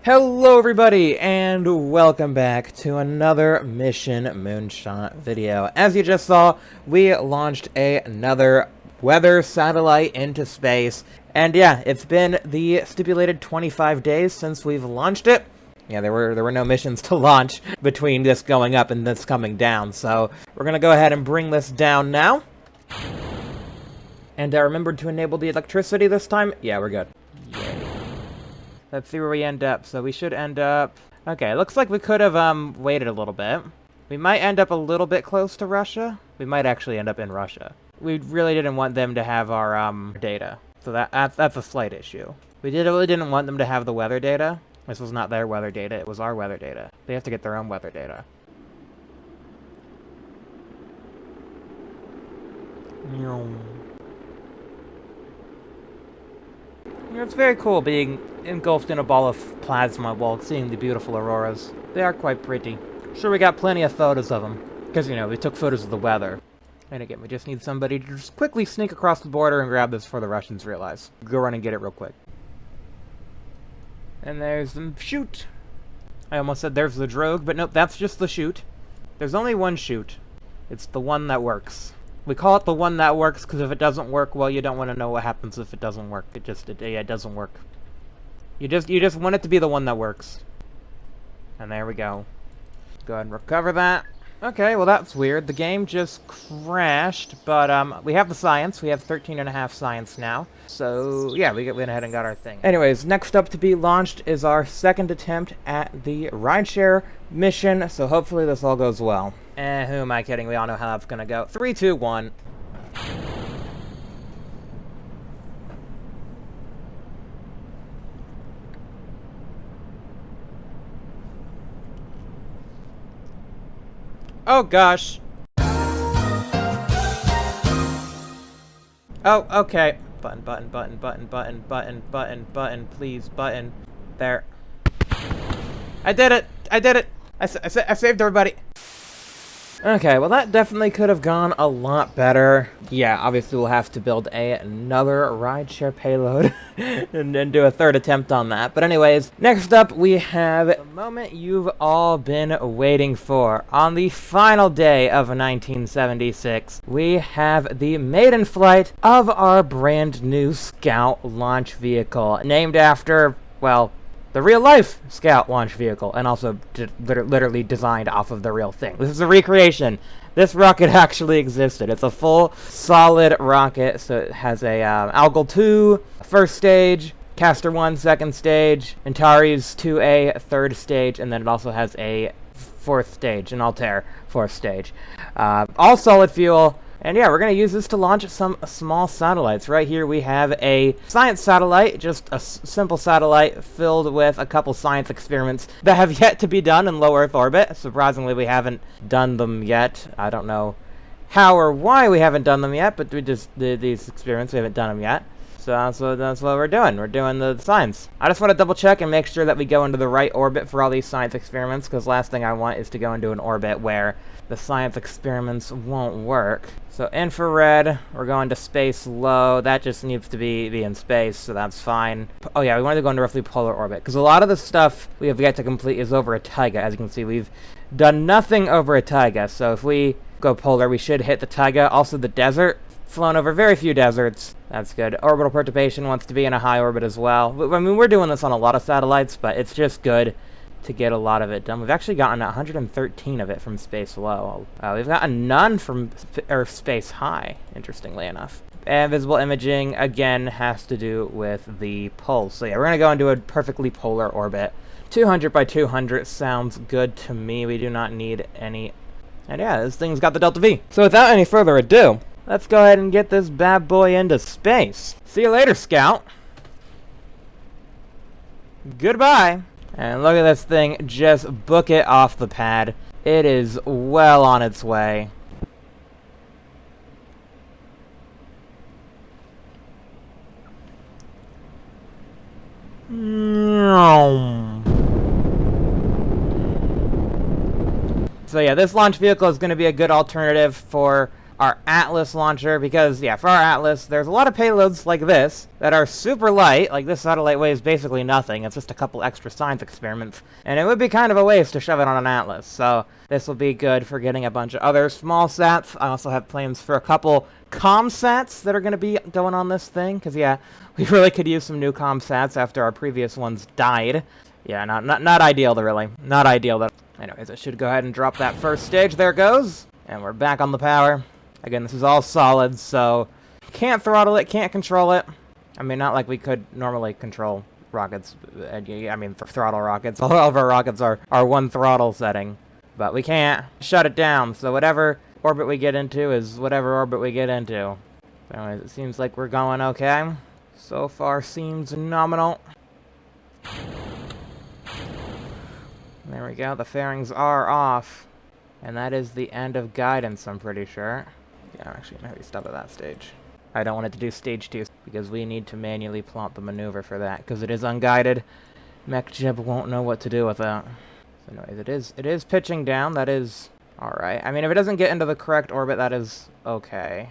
Hello everybody, and welcome back to another Mission Moonshot video. As you just saw, we launched another weather satellite into space. And yeah, it's been the stipulated 25 days since we've launched it. Yeah, there were no missions to launch between this going up and this coming down, so we're gonna go ahead and bring this down now. And I remembered to enable the electricity this time. Yeah, we're good. Let's see where we end up. So we should end up... Okay, it looks like we could have waited a little bit. We might end up a little bit close to Russia. We might actually end up in Russia. We really didn't want them to have our data. So that's a slight issue. We really didn't want them to have the weather data. This was not their weather data, it was our weather data. They have to get their own weather data. It's very cool being engulfed in a ball of plasma while seeing the beautiful auroras. They are quite pretty. Sure, we got plenty of photos of them. Because, you know, we took photos of the weather. And again, we just need somebody to just quickly sneak across the border and grab this before the Russians realize. Go run and get it real quick. And there's the chute. I almost said there's the drogue, but nope, that's just the chute. There's only one chute. It's the one that works. We call it the one that works because if it doesn't work, well, you don't want to know what happens if it doesn't work. It doesn't work. You just want it to be the one that works. And there we go. Go ahead and recover that. Okay, well that's weird. The game just crashed, but we have the science. We have 13.5 science now. So yeah, we went ahead and got our thing. Anyways, next up to be launched is our second attempt at the Rideshare mission. So hopefully this all goes well. Who am I kidding? We all know how that's gonna go. 3, 2, 1. Oh gosh. Oh, okay. Button, please, button. There. I did it! I did it! I saved everybody! Okay, well that definitely could have gone a lot better. Yeah, obviously we'll have to build another rideshare payload and do a third attempt on that. But anyways, next up we have the moment you've all been waiting for. On the final day of 1976, we have the maiden flight of our brand new Scout launch vehicle, named after, well, the real-life Scout launch vehicle, and also literally designed off of the real thing. This is a recreation. This rocket actually existed. It's a full, solid rocket, so it has a Algol 2, first stage, Castor 1, second stage, Antares 2A, third stage, and then it also has a fourth stage, an Altair, fourth stage. All solid fuel. And yeah, we're going to use this to launch some small satellites. Right here we have a science satellite, just a simple satellite filled with a couple science experiments that have yet to be done in low Earth orbit. Surprisingly, we haven't done them yet. I don't know how or why we haven't done them yet, but we just did these experiments. We haven't done them yet. So that's what we're doing. We're doing the science. I just want to double check and make sure that we go into the right orbit for all these science experiments, because last thing I want is to go into an orbit where the science experiments won't work. So infrared, we're going to space low. That just needs to be in space, so that's fine. Oh yeah, we wanted to go into roughly polar orbit, because a lot of the stuff we have yet to complete is over a taiga. As you can see, we've done nothing over a taiga, so if we go polar, we should hit the taiga. Also the desert. Flown over very few deserts. That's good. Orbital perturbation wants to be in a high orbit as well. I mean, we're doing this on a lot of satellites, but it's just good to get a lot of it done. We've actually gotten 113 of it from space low. We've gotten none from space high, interestingly enough. And visible imaging, again, has to do with the pulse. So yeah, we're going to go into a perfectly polar orbit. 200 by 200 sounds good to me. We do not need any... And yeah, this thing's got the Delta V. So without any further ado, let's go ahead and get this bad boy into space. See you later, Scout. Goodbye. And look at this thing just book it off the pad. It is well on its way. So yeah, this launch vehicle is going to be a good alternative for our Atlas launcher, because, yeah, for our Atlas, there's a lot of payloads like this that are super light. Like, this satellite weighs basically nothing. It's just a couple extra science experiments. And it would be kind of a waste to shove it on an Atlas. So this will be good for getting a bunch of other small sats. I also have plans for a couple Calmsats that are going to be going on this thing. Because, yeah, we really could use some new Calmsats after our previous ones died. Yeah, not ideal, really. Not ideal, though. Anyways, I should go ahead and drop that first stage. There it goes. And we're back on the power. Again, this is all solid, so can't throttle it, can't control it. I mean, not like we could normally control rockets. I mean, throttle rockets. All of our rockets are one throttle setting. But we can't shut it down, so whatever orbit we get into is whatever orbit we get into. So anyways, it seems like we're going okay. So far, seems nominal. There we go, the fairings are off. And that is the end of guidance, I'm pretty sure. Yeah, I'm actually going to stop at that stage. I don't want it to do stage 2, because we need to manually plot the maneuver for that, because it is unguided. MechJib won't know what to do with that. So anyways, it is pitching down, that is alright. I mean, if it doesn't get into the correct orbit, that is okay.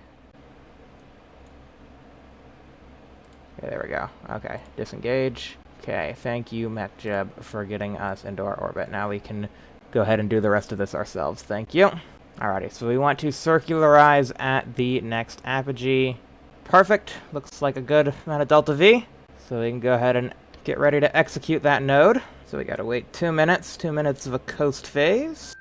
Okay, there we go. Okay, disengage. Okay, thank you, MechJib, for getting us into our orbit. Now we can go ahead and do the rest of this ourselves. Thank you. Alrighty, so we want to circularize at the next apogee. Perfect. Looks like a good amount of delta V. So we can go ahead and get ready to execute that node. So we gotta wait 2 minutes. 2 minutes of a coast phase.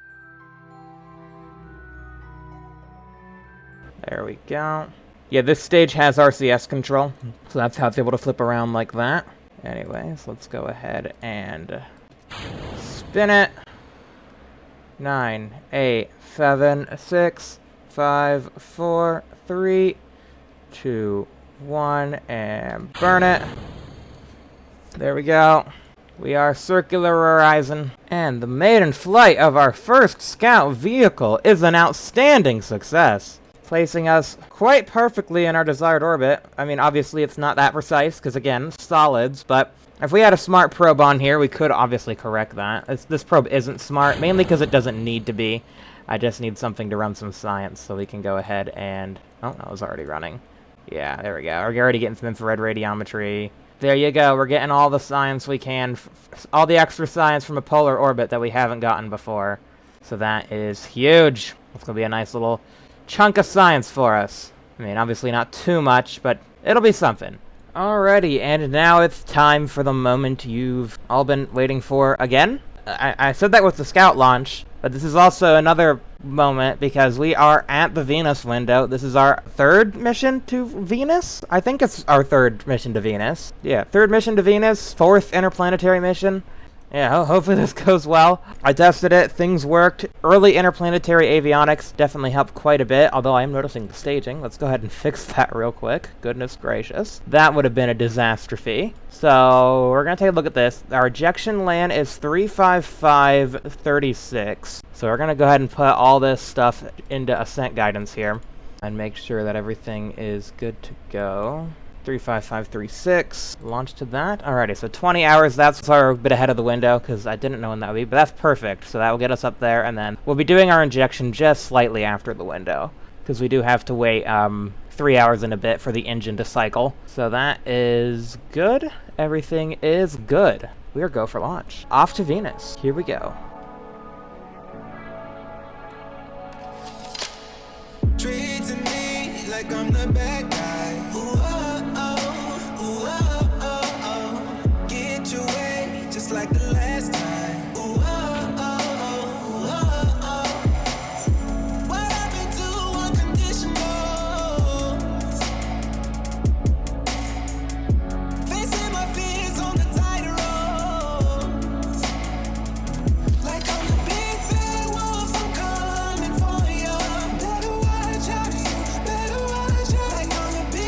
There we go. Yeah, this stage has RCS control. So that's how it's able to flip around like that. Anyways, let's go ahead and spin it. 9, 8, 7, 6, 5, 4, 3, 2, 1, and burn it. There we go. We are circularizing. And the maiden flight of our first scout vehicle is an outstanding success, placing us quite perfectly in our desired orbit. I mean, obviously it's not that precise, because again, solids, but if we had a smart probe on here, we could obviously correct that. This probe isn't smart, mainly because it doesn't need to be. I just need something to run some science, so we can go ahead and... Oh, that was already running. Yeah, there we go. We're already getting some infrared radiometry. There you go. We're getting all the science we can, all the extra science from a polar orbit that we haven't gotten before. So that is huge. It's going to be a nice little chunk of science for us. I mean, obviously not too much, but it'll be something. Alrighty, and now it's time for the moment you've all been waiting for again. I said that with the scout launch, but this is also another moment because we are at the Venus window. This is our third mission to Venus? I think it's our third mission to Venus. Yeah, third mission to Venus, fourth interplanetary mission. Yeah, hopefully this goes well. I tested it, things worked. Early interplanetary avionics definitely helped quite a bit, although I am noticing the staging. Let's go ahead and fix that real quick. Goodness gracious. That would have been a disastrophe. So, we're going to take a look at this. Our ejection land is 35536. So we're going to go ahead and put all this stuff into ascent guidance here and make sure that everything is good to go. 35536, launch to that. Alrighty, so 20 hours, that's a bit ahead of the window, because I didn't know when that would be, but that's perfect. So that will get us up there, and then we'll be doing our injection just slightly after the window, because we do have to wait 3 hours and a bit for the engine to cycle. So that is good. Everything is good. We are go for launch. Off to Venus. Here we go. Treating me like I'm the bad guy. Get your way just like the last time. What happened to unconditional? Facing my fears on the tightrope. Like I'm the big bad wolf, I'm coming for you. Better watch out, you better watch out. Like I'm the big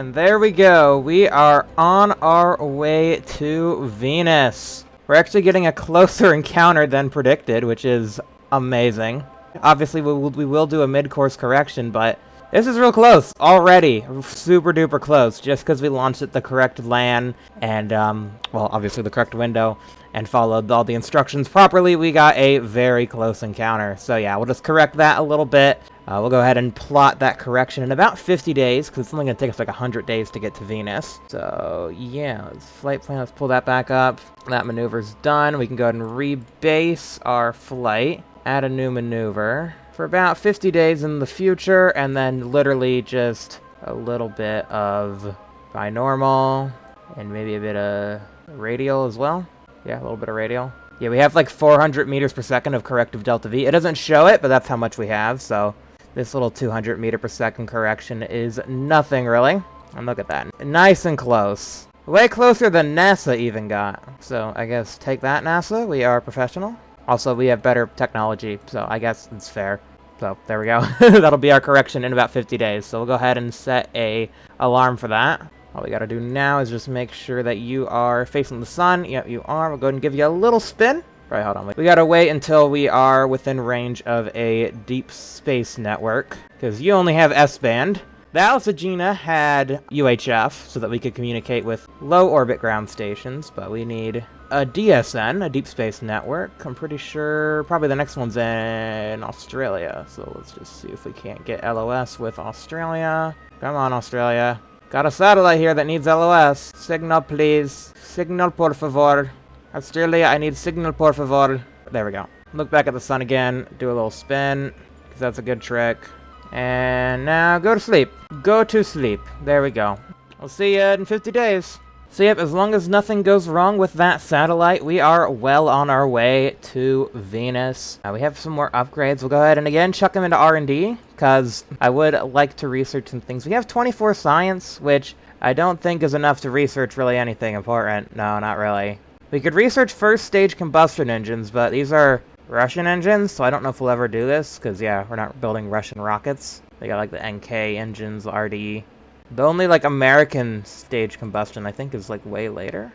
And there we go. We are on our way to Venus. We're actually getting a closer encounter than predicted, which is amazing. Obviously, we will do a mid-course correction, but this is real close already. Super duper close, just because we launched at the correct LAN and, well, obviously the correct window and followed all the instructions properly. We got a very close encounter. So yeah, we'll just correct that a little bit. We'll go ahead and plot that correction in about 50 days, because it's only going to take us like 100 days to get to Venus. So yeah, let's flight plan, let's pull that back up. That maneuver's done. We can go ahead and rebase our flight, add a new maneuver for about 50 days in the future, and then literally just a little bit of binormal, and maybe a bit of radial as well. Yeah, a little bit of radial. Yeah, we have like 400 meters per second of corrective delta V. It doesn't show it, but that's how much we have, so this little 200 meter per second correction is nothing, really. And look at that. Nice and close. Way closer than NASA even got. So I guess take that, NASA. We are professional. Also, we have better technology, so I guess it's fair. So there we go. That'll be our correction in about 50 days. So we'll go ahead and set a alarm for that. All we gotta do now is just make sure that you are facing the sun. Yep, you are. We'll go ahead and give you a little spin. Right, hold on. We gotta wait until we are within range of a deep space network, because you only have S-band. The Atlas Agena had UHF, so that we could communicate with low orbit ground stations, but we need a DSN, a deep space network. I'm pretty sure probably the next one's in Australia, so let's just see if we can't get LOS with Australia. Come on, Australia. Got a satellite here that needs LOS. Signal, please. Signal, por favor. Australia, I need signal, por favor. There we go. Look back at the sun again. Do a little spin, because that's a good trick. And now go to sleep. Go to sleep. There we go. I'll see you in 50 days. So yep, as long as nothing goes wrong with that satellite, we are well on our way to Venus. We have some more upgrades. We'll go ahead and again chuck them into R&D, because I would like to research some things. We have 24 science, which I don't think is enough to research really anything important. No, not really. We could research first stage combustion engines, but these are Russian engines, so I don't know if we'll ever do this, because yeah, we're not building Russian rockets. They got like the NK engines, RD. The only, like, American stage combustion, I think, is, like, way later.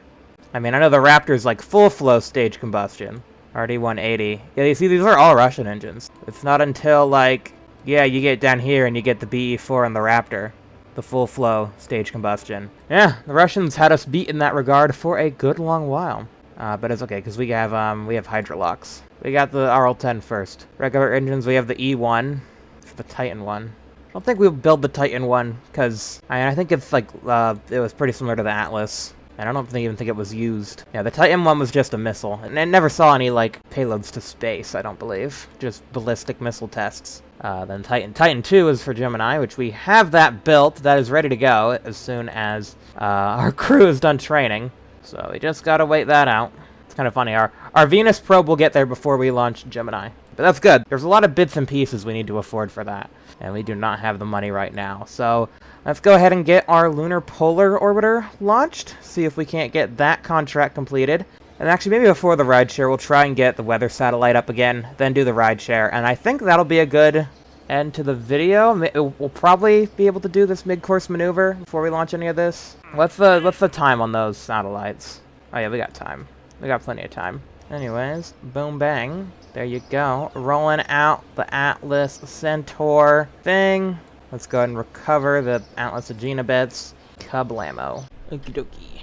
I mean, I know the Raptor's, like, full-flow stage combustion. RD-180. Yeah, you see, these are all Russian engines. It's not until, like, yeah, you get down here and you get the BE-4 and the Raptor. The full-flow stage combustion. Yeah, the Russians had us beat in that regard for a good long while. But it's okay, because we have Hydrolocks. We got the RL-10 first. Regular engines, we have the E1 for the Titan one. I don't think we'll build the Titan one, because I think it's like, it was pretty similar to the Atlas. And I don't even think it was used. Yeah, the Titan one was just a missile. And it never saw any, like, payloads to space, I don't believe. Just ballistic missile tests. Then Titan 2 is for Gemini, which we have that built. That is ready to go as soon as our crew is done training. So we just gotta wait that out. It's kind of funny. Our Venus probe will get there before we launch Gemini. But that's good. There's a lot of bits and pieces we need to afford for that. And we do not have the money right now. So let's go ahead and get our Lunar Polar Orbiter launched. See if we can't get that contract completed. And actually, maybe before the Rideshare, we'll try and get the weather satellite up again. Then do the Rideshare. And I think that'll be a good end to the video. We'll probably be able to do this mid-course maneuver before we launch any of this. What's the time on those satellites? Oh yeah, we got time. We got plenty of time. Anyways, boom bang. There you go. Rolling out the Atlas Centaur thing. Let's go ahead and recover the Atlas Agena bits. Kablamo. Okie dokie.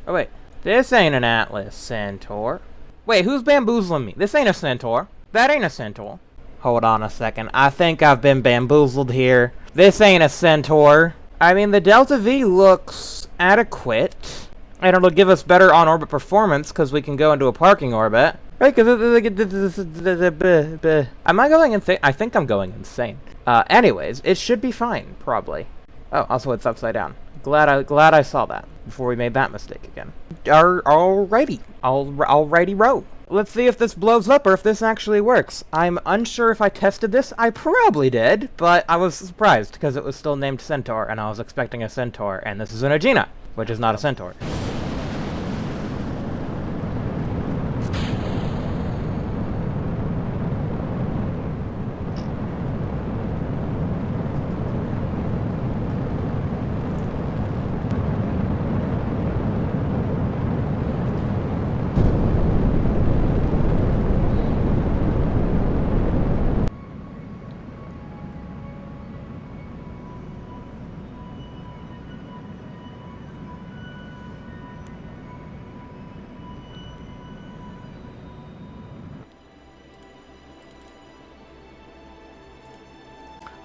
Oh wait. This ain't an Atlas Centaur. Wait, who's bamboozling me? This ain't a Centaur. That ain't a Centaur. Hold on a second. I think I've been bamboozled here. This ain't a Centaur. I mean, the Delta V looks adequate. And it'll give us better on-orbit performance because we can go into a parking orbit. Right, because am I going insane? I think I'm going insane. Anyways, it should be fine, probably. Oh, also it's upside down. Glad I saw that before we made that mistake again. Alrighty, row. Let's see if this blows up or if this actually works. I'm unsure if I tested this. I probably did, but I was surprised because it was still named Centaur, and I was expecting a Centaur, and this is an Agena, which is not a Centaur.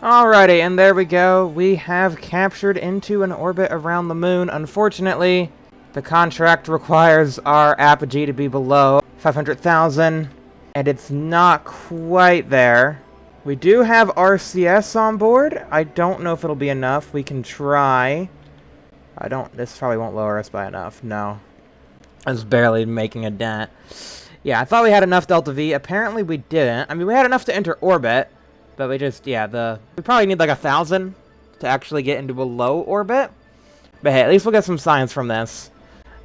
Alrighty, and there we go. We have captured into an orbit around the moon. Unfortunately, the contract requires our apogee to be below 500,000, and it's not quite there. We do have RCS on board. I don't know if it'll be enough. We can try. This probably won't lower us by enough. No. I was barely making a dent. Yeah, I thought we had enough Delta V. Apparently we didn't. I mean, we had enough to enter orbit. But we just, yeah, we probably need like 1,000 to actually get into a low orbit. But hey, at least we'll get some science from this.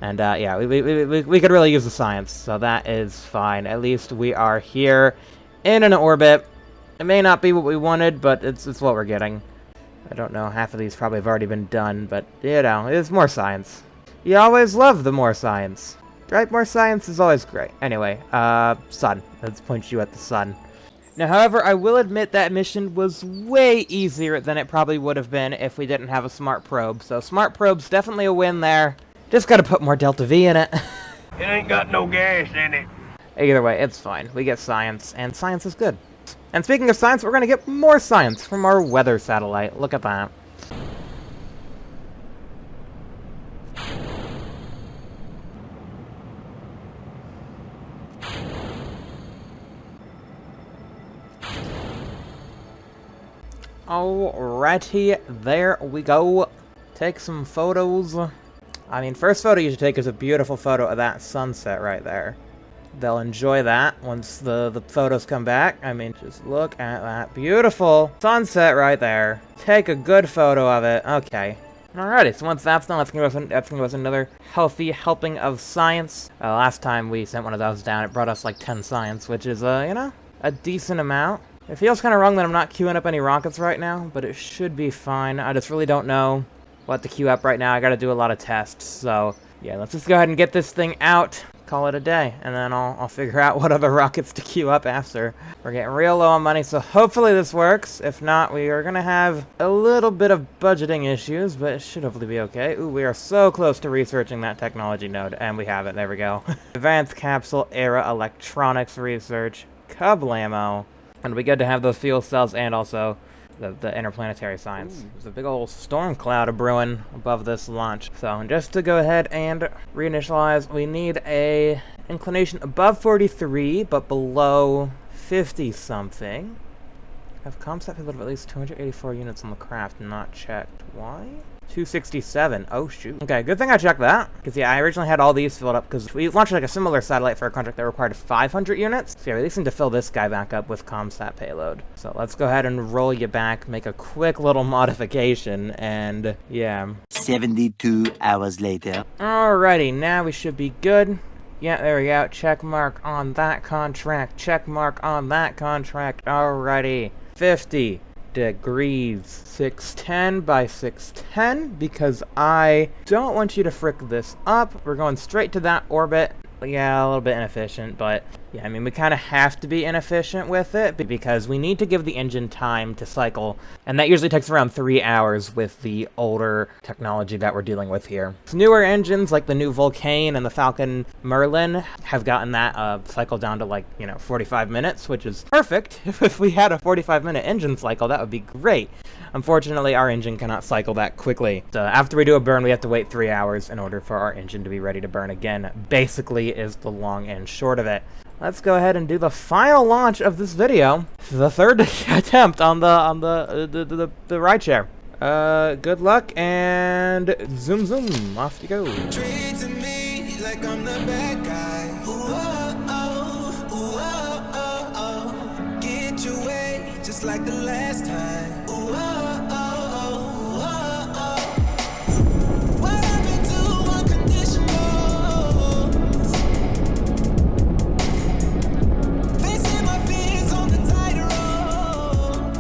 And yeah, we could really use the science, so that is fine. At least we are here in an orbit. It may not be what we wanted, but it's what we're getting. I don't know, half of these probably have already been done, but, you know, it's more science. You always love the more science. Right? More science is always great. Anyway, sun. Let's point you at the sun. Now, however, I will admit that mission was way easier than it probably would have been if we didn't have a smart probe. So, smart probe's definitely a win there. Just gotta put more Delta V in it. It ain't got no gas in it. Either way, it's fine. We get science, and science is good. And speaking of science, we're gonna get more science from our weather satellite. Look at that. Alrighty, there we go. Take some photos. I mean, first photo you should take is a beautiful photo of that sunset right there. They'll enjoy that once the photos come back. I mean, just look at that beautiful sunset right there. Take a good photo of it. Okay. Alrighty, so once that's done, that's gonna give us another healthy helping of science. Last time we sent one of those down, it brought us like 10 science, which is, you know, a decent amount. It feels kind of wrong that I'm not queuing up any rockets right now, but it should be fine. I just really don't know what to queue up right now. I gotta do a lot of tests, so yeah, let's just go ahead and get this thing out, call it a day, and then I'll figure out what other rockets to queue up after. We're getting real low on money, so hopefully this works. If not, we are gonna have a little bit of budgeting issues, but it should hopefully be okay. Ooh, we are so close to researching that technology node, and we have it. There we go. Advanced Capsule Era Electronics Research. Kablamo. And we good to have those fuel cells and also the interplanetary science. Ooh. There's a big old storm cloud brewing above this launch. So just to go ahead and reinitialize, we need a inclination above 43, but below 50 something. Have Comsat payload of at least 284 units on the craft not checked. Why? 267. Oh, shoot. Okay, good thing I checked that. Because, yeah, I originally had all these filled up because we launched, like, a similar satellite for a contract that required 500 units. So, yeah, we at least need to fill this guy back up with Comsat payload. So, let's go ahead and roll you back, make a quick little modification, and, yeah. 72 hours later. Alrighty, now we should be good. Yeah, there we go. Check mark on that contract. Check mark on that contract. Alrighty. 50 degrees. 610 by 610, because I don't want you to frick this up. We're going straight to that orbit. Yeah, a little bit inefficient, but yeah, I mean, we kind of have to be inefficient with it because we need to give the engine time to cycle, and that usually takes around 3 hours with the older technology that we're dealing with here. Newer engines, like the new Vulcan and the Falcon Merlin, have gotten that cycle down to, like, you know, 45 minutes, which is perfect. If we had a 45-minute engine cycle, that would be great. Unfortunately, our engine cannot cycle that quickly. So after we do a burn, we have to wait 3 hours in order for our engine to be ready to burn again. Basically is the long and short of it. Let's go ahead and do the final launch of this video. The third attempt on the rideshare. Good luck and zoom zoom, off you go. Treating me like I'm the bad guy. Get your way just like the last time. What happened to unconditional? Facing my fears on the tightrope.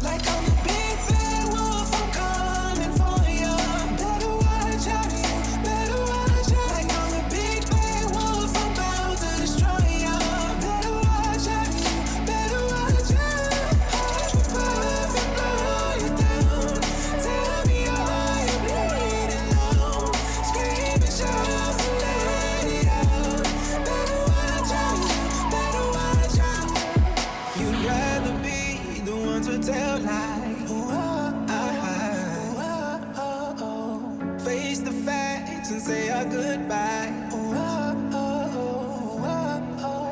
Like I'm the big bad wolf, I'm coming for you. Better watch out, you better watch out. Like I'm the big bad wolf, I'm about to destroy you. Better watch out, you better watch out. our goodbye. Oh, oh, oh, oh,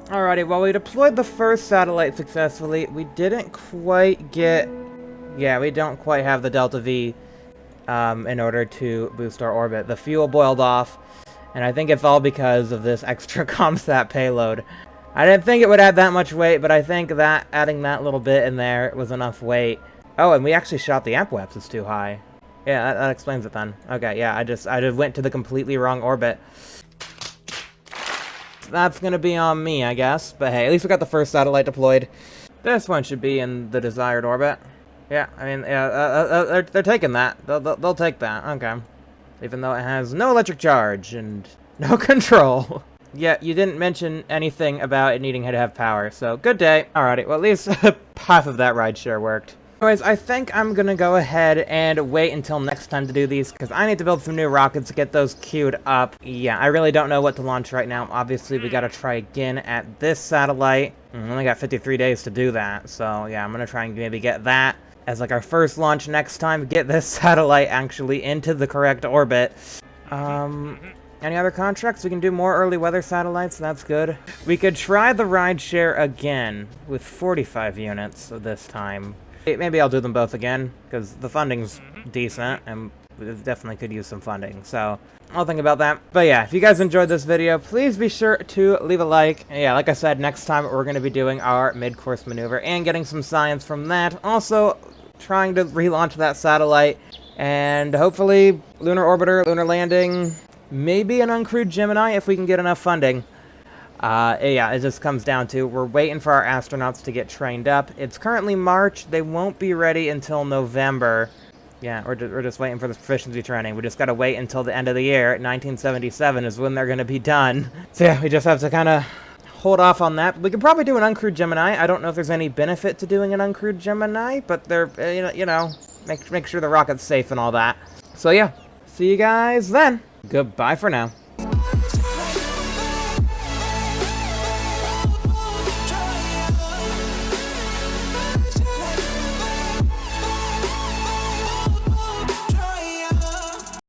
Alrighty, well, we deployed the first satellite successfully. We didn't quite get... Yeah, we don't quite have the Delta V in order to boost our orbit. The fuel boiled off, and I think it's all because of this extra ComSat payload. I didn't think it would add that much weight, but I think that adding that little bit in there was enough weight. Oh, and we actually shot the APWEPs. It's too high. Yeah, that explains it then. Okay, yeah, I just went to the completely wrong orbit. That's gonna be on me, I guess. But hey, at least we got the first satellite deployed. This one should be in the desired orbit. Yeah, I mean, yeah, they're taking that. They'll take that. Okay. Even though it has no electric charge and no control. Yeah, you didn't mention anything about it needing to have power, so good day. Alrighty, well, at least half of that rideshare worked. Anyways, I think I'm gonna go ahead and wait until next time to do these, because I need to build some new rockets to get those queued up. Yeah, I really don't know what to launch right now. Obviously, we gotta try again at this satellite. We only got 53 days to do that, so yeah, I'm gonna try and maybe get that as like our first launch next time. Get this satellite actually into the correct orbit. Any other contracts? We can do more early weather satellites, that's good. We could try the rideshare again with 45 units this time. Maybe I'll do them both again, because the funding's decent, and we definitely could use some funding, so I'll think about that. But yeah, if you guys enjoyed this video, please be sure to leave a like. And yeah, like I said, next time we're going to be doing our mid-course maneuver and getting some science from that. Also, trying to relaunch that satellite, and hopefully lunar orbiter, lunar landing, maybe an uncrewed Gemini if we can get enough funding. Yeah, it just comes down to, we're waiting for our astronauts to get trained up. It's currently March. They won't be ready until November. Yeah, we're just waiting for the proficiency training. We just gotta wait until the end of the year. 1977 is when they're gonna be done. So yeah, we just have to kind of hold off on that. We could probably do an uncrewed Gemini. I don't know if there's any benefit to doing an uncrewed Gemini, but they're, you know, make sure the rocket's safe and all that. So yeah, see you guys then. Goodbye for now.